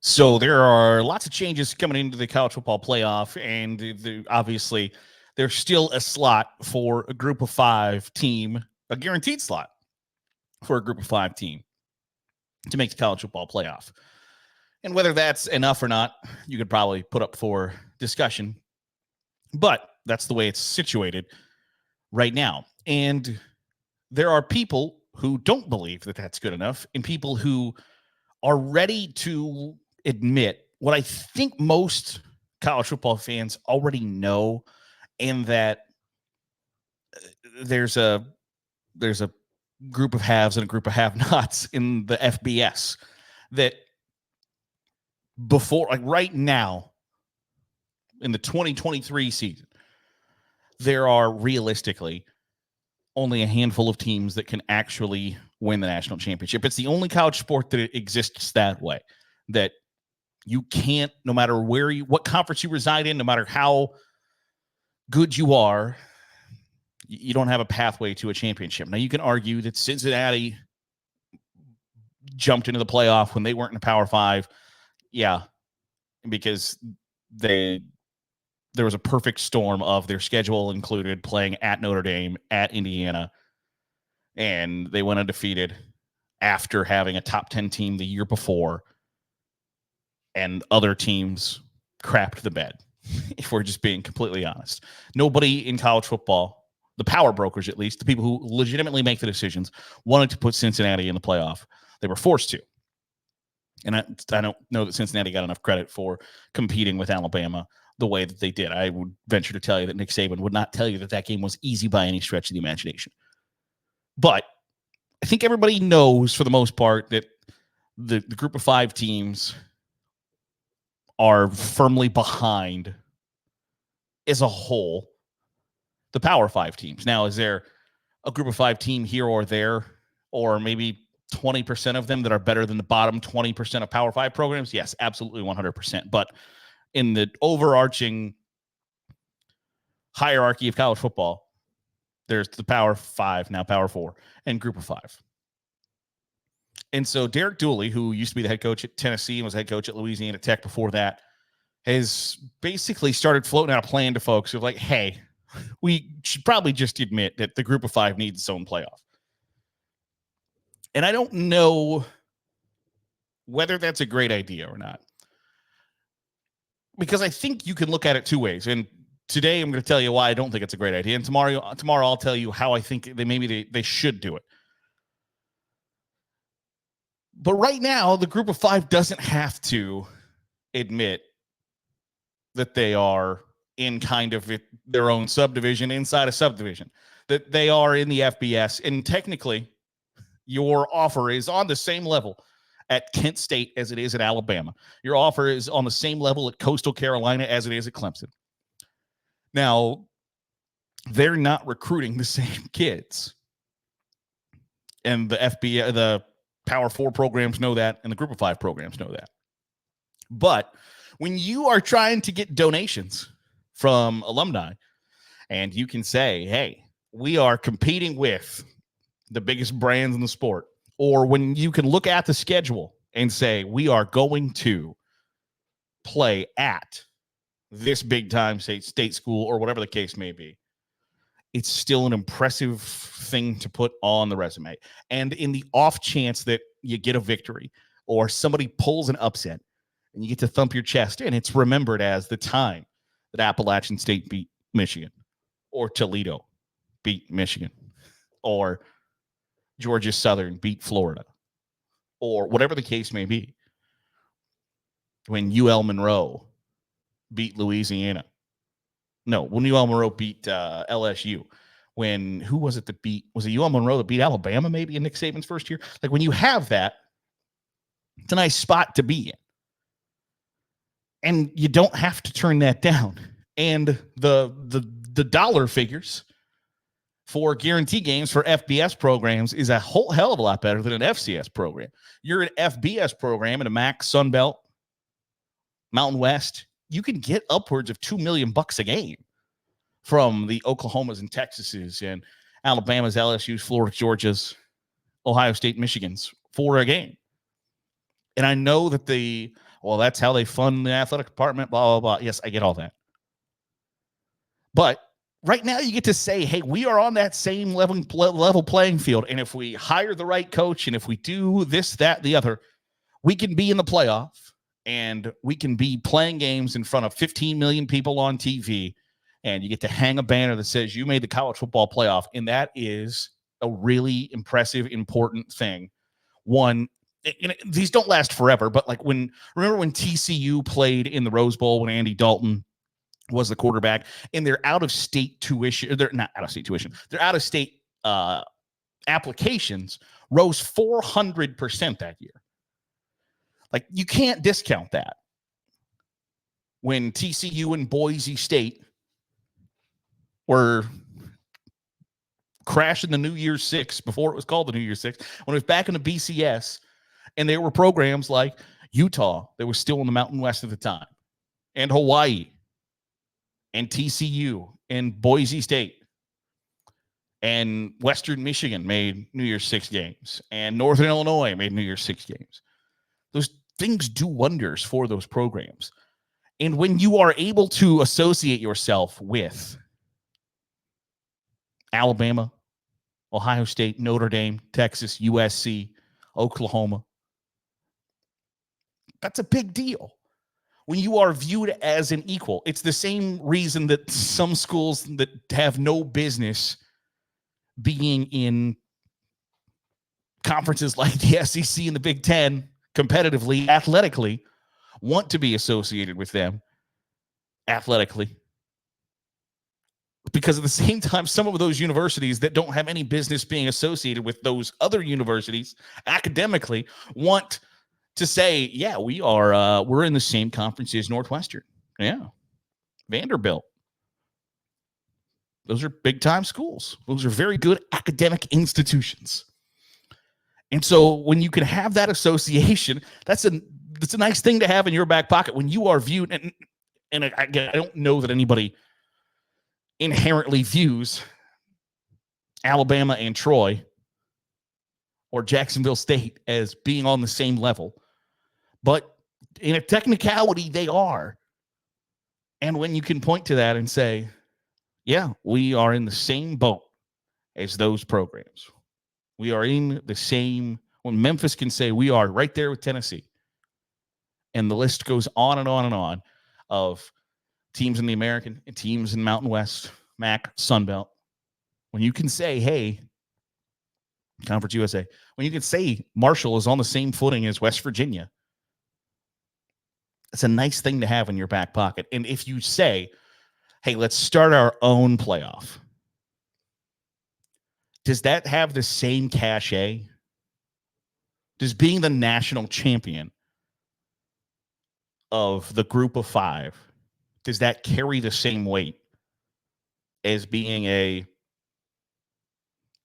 So there are lots of changes coming into the college football playoff, and obviously there's still a slot for a group of 5 team, a guaranteed slot for a group of 5 team to make the college football playoff. And whether that's enough or not, you could probably put up for discussion. But that's the way it's situated right now. And there are people who don't believe that that's good enough, and people who are ready to admit what I think most college football fans already know, and that there's a group of haves and a group of have-nots in the FBS that before, like right now in the 2023 season, there are realistically only a handful of teams that can actually win the national championship. It's the only college sport that exists that way, that you can't, no matter what conference you reside in, no matter how good you are, you don't have a pathway to a championship. Now, you can argue that Cincinnati jumped into the playoff when they weren't in the Power 5. Yeah, because there was a perfect storm of their schedule included playing at Notre Dame, at Indiana, and they went undefeated after having a top 10 team the year before, and other teams crapped the bed, if we're just being completely honest. Nobody in college football, the power brokers at least, the people who legitimately make the decisions, wanted to put Cincinnati in the playoff. They were forced to. And I don't know that Cincinnati got enough credit for competing with Alabama the way that they did. I would venture to tell you that Nick Saban would not tell you that that game was easy by any stretch of the imagination. But I think everybody knows, for the most part, that the group of 5 teams are firmly behind, as a whole, the Power 5 teams. Now, is there a group of 5 team here or there, or maybe 20% of them that are better than the bottom 20% of Power 5 programs? Yes, absolutely 100%. But in the overarching hierarchy of college football, there's the Power 5, now Power 4, and group of 5. And so Derek Dooley, who used to be the head coach at Tennessee and was head coach at Louisiana Tech before that, has basically started floating out a plan to folks who are like, hey, we should probably just admit that the group of 5 needs its own playoff. And I don't know whether that's a great idea or not, because I think you can look at it 2 ways. And today I'm going to tell you why I don't think it's a great idea. And tomorrow I'll tell you how I think they should do it. But right now, the group of 5 doesn't have to admit that they are in kind of their own subdivision inside a subdivision, that they are in the FBS. And technically, your offer is on the same level at Kent State as it is at Alabama. Your offer is on the same level at Coastal Carolina as it is at Clemson. Now, they're not recruiting the same kids. And the Power 4 programs know that, and the Group of 5 programs know that. But when you are trying to get donations from alumni, and you can say, hey, we are competing with the biggest brands in the sport, or when you can look at the schedule and say, we are going to play at this big-time state school, or whatever the case may be, it's still an impressive thing to put on the resume. And in the off chance that you get a victory or somebody pulls an upset and you get to thump your chest, and it's remembered as the time that Appalachian State beat Michigan, or Toledo beat Michigan, or Georgia Southern beat Florida, or whatever the case may be, when UL Monroe beat Louisiana. No, when UL Monroe beat LSU. Who was it that was it UL Monroe that beat Alabama maybe in Nick Saban's first year? Like, when you have that, it's a nice spot to be in. And you don't have to turn that down. And the dollar figures for guarantee games for FBS programs is a whole hell of a lot better than an FCS program. You're an FBS program in a MAC, Sun Belt, Mountain West, you can get upwards of $2 million a game from the Oklahomas and Texases and Alabama's, LSU's, Florida, Georgia's, Ohio State, Michigan's for a game. And I know that well, that's how they fund the athletic department, blah, blah, blah. Yes, I get all that. But right now you get to say, hey, we are on that same level playing field. And if we hire the right coach and if we do this, that, the other, we can be in the playoff and we can be playing games in front of 15 million people on TV. And you get to hang a banner that says you made the college football playoff. And that is a really impressive, important thing. One, these don't last forever, but like remember when TCU played in the Rose Bowl when Andy Dalton was the quarterback, and their out-of-state tuition, they're not out-of-state tuition, their out-of-state applications rose 400% that year. Like, you can't discount that. When TCU and Boise State were crashing the New Year's Six, before it was called the New Year's Six, when it was back in the BCS, and there were programs like Utah that was still in the Mountain West at the time, and Hawaii, and TCU, and Boise State, and Western Michigan made New Year's Six games, and Northern Illinois made New Year's Six games. Those things do wonders for those programs. And when you are able to associate yourself with Alabama, Ohio State, Notre Dame, Texas, USC, Oklahoma, that's a big deal. When you are viewed as an equal, it's the same reason that some schools that have no business being in conferences like the SEC and the Big Ten competitively, athletically, want to be associated with them athletically. Because at the same time, some of those universities that don't have any business being associated with those other universities academically want to say, yeah, we're in the same conference as Northwestern. Yeah. Vanderbilt. Those are big time schools. Those are very good academic institutions. And so when you can have that association, that's a nice thing to have in your back pocket when you are viewed. And I don't know that anybody inherently views Alabama and Troy or Jacksonville State as being on the same level. But in a technicality, they are. And when you can point to that and say, yeah, we are in the same boat as those programs. We are in the same, when Memphis can say we are right there with Tennessee. And the list goes on and on and on of teams in the American and teams in Mountain West, MAC, Sun Belt. When you can say, hey, Conference USA, when you can say Marshall is on the same footing as West Virginia, it's a nice thing to have in your back pocket. And if you say, hey, let's start our own playoff, does that have the same cachet? Does being the national champion of the group of five, does that carry the same weight as being a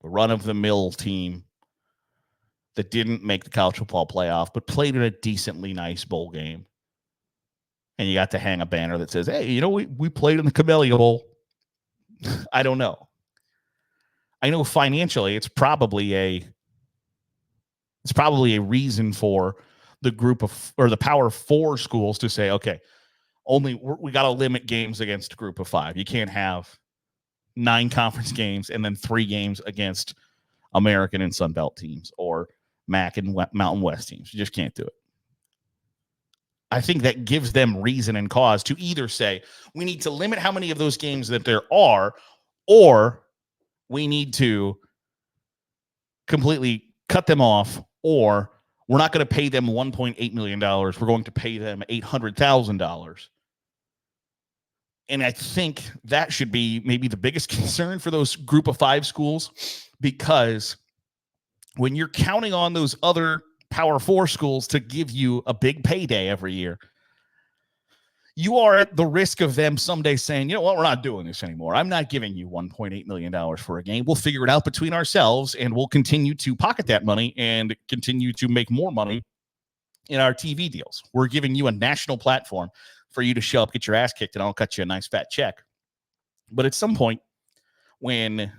run-of-the-mill team that didn't make the college football playoff but played in a decently nice bowl game? And you got to hang a banner that says, hey, we played in the Camellia Bowl. I don't know. I know financially it's probably a reason for the group of, or the Power Four schools to say, okay, we got to limit games against a group of five. You can't have 9 conference games and then 3 games against American and Sun Belt teams or MAC and Mountain West teams. You just can't do it. I think that gives them reason and cause to either say, we need to limit how many of those games that there are, or we need to completely cut them off, or we're not going to pay them $1.8 million. We're going to pay them $800,000. And I think that should be maybe the biggest concern for those group of 5 schools, because when you're counting on those other Power 4 schools to give you a big payday every year, you are at the risk of them someday saying, you know what, we're not doing this anymore. I'm not giving you $1.8 million for a game. We'll figure it out between ourselves, and we'll continue to pocket that money and continue to make more money in our TV deals. We're giving you a national platform for you to show up, get your ass kicked, and I'll cut you a nice fat check. But at some point, when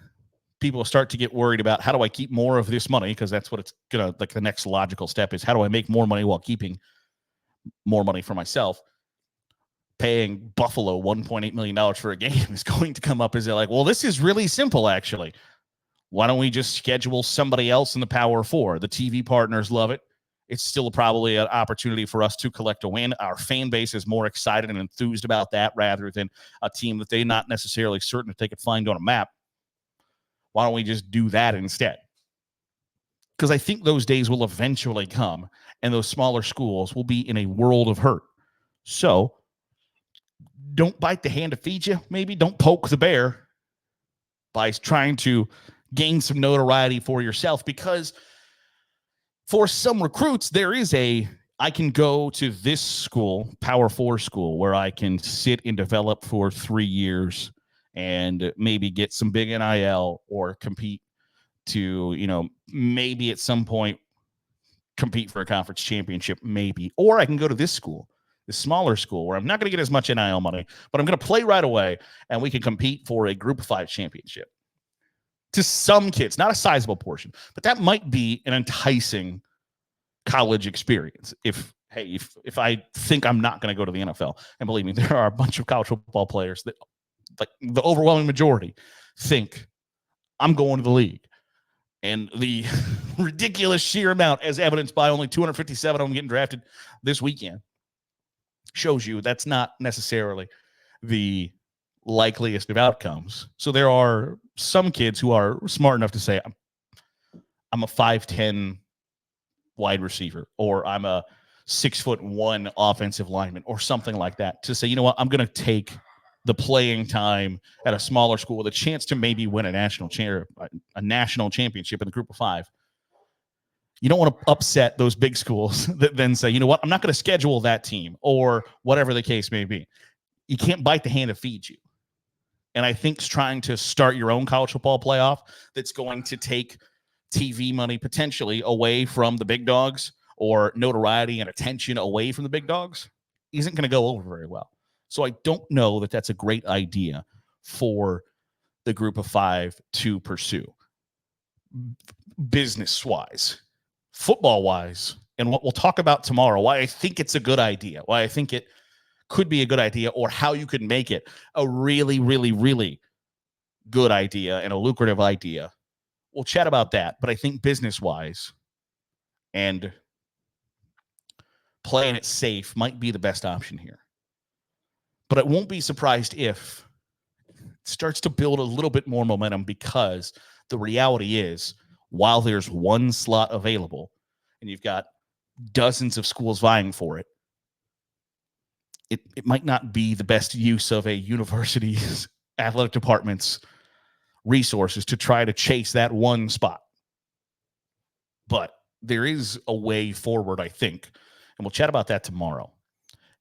people start to get worried about how do I keep more of this money, because that's what it's going to, like, the next logical step is, how do I make more money while keeping more money for myself. Paying Buffalo $1.8 million for a game is going to come up as they're like, well, this is really simple, actually. Why don't we just schedule somebody else in the Power Four? The TV partners love it. It's still probably an opportunity for us to collect a win. Our fan base is more excited and enthused about that rather than a team that they're not necessarily certain that they could find on a map. Why don't we just do that instead? Because I think those days will eventually come, and those smaller schools will be in a world of hurt. So don't bite the hand that feeds you. Maybe don't poke the bear by trying to gain some notoriety for yourself, because for some recruits, there is I can go to this school, Power 4 school, where I can sit and develop for 3 years and maybe get some big NIL or compete to, maybe at some point compete for a conference championship, maybe. Or I can go to this school, the smaller school, where I'm not going to get as much NIL money, but I'm going to play right away, and we can compete for a Group of 5 championship. To some kids, not a sizable portion, but that might be an enticing college experience. If I think I'm not going to go to the NFL, and believe me, there are a bunch of college football players that, like the overwhelming majority, think I'm going to the league. And the ridiculous sheer amount, as evidenced by only 257 of them getting drafted this weekend, shows you that's not necessarily the likeliest of outcomes. So there are some kids who are smart enough to say, I'm a 5'10" wide receiver, or I'm a 6'1" offensive lineman, or something like that, to say, you know what, I'm going to take the playing time at a smaller school with a chance to maybe win a national championship in the Group of 5. You don't want to upset those big schools that then say, you know what, I'm not going to schedule that team, or whatever the case may be. You can't bite the hand that feeds you. And I think trying to start your own college football playoff that's going to take TV money potentially away from the big dogs, or notoriety and attention away from the big dogs, isn't going to go over very well. So I don't know that that's a great idea for the Group of 5 to pursue, business-wise, football-wise, and what we'll talk about tomorrow, why I think it's a good idea, why I think it could be a good idea, or how you could make it a really, really, really good idea and a lucrative idea. We'll chat about that. But I think business-wise and playing it safe might be the best option here. But I won't be surprised if it starts to build a little bit more momentum, because the reality is, while there's one slot available and you've got dozens of schools vying for it, it might not be the best use of a university's athletic department's resources to try to chase that one spot. But there is a way forward, I think. And we'll chat about that tomorrow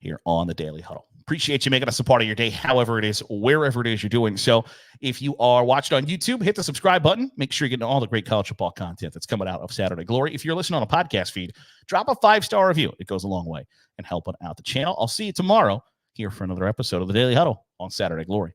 here on the Daily Huddle. Appreciate you making us a part of your day, however it is, wherever it is you're doing. So if you are watching on YouTube, hit the subscribe button. Make sure you're getting all the great college football content that's coming out of Saturday Glory. If you're listening on a podcast feed, drop a 5-star review. It goes a long way in helping out the channel. I'll see you tomorrow here for another episode of the Daily Huddle on Saturday Glory.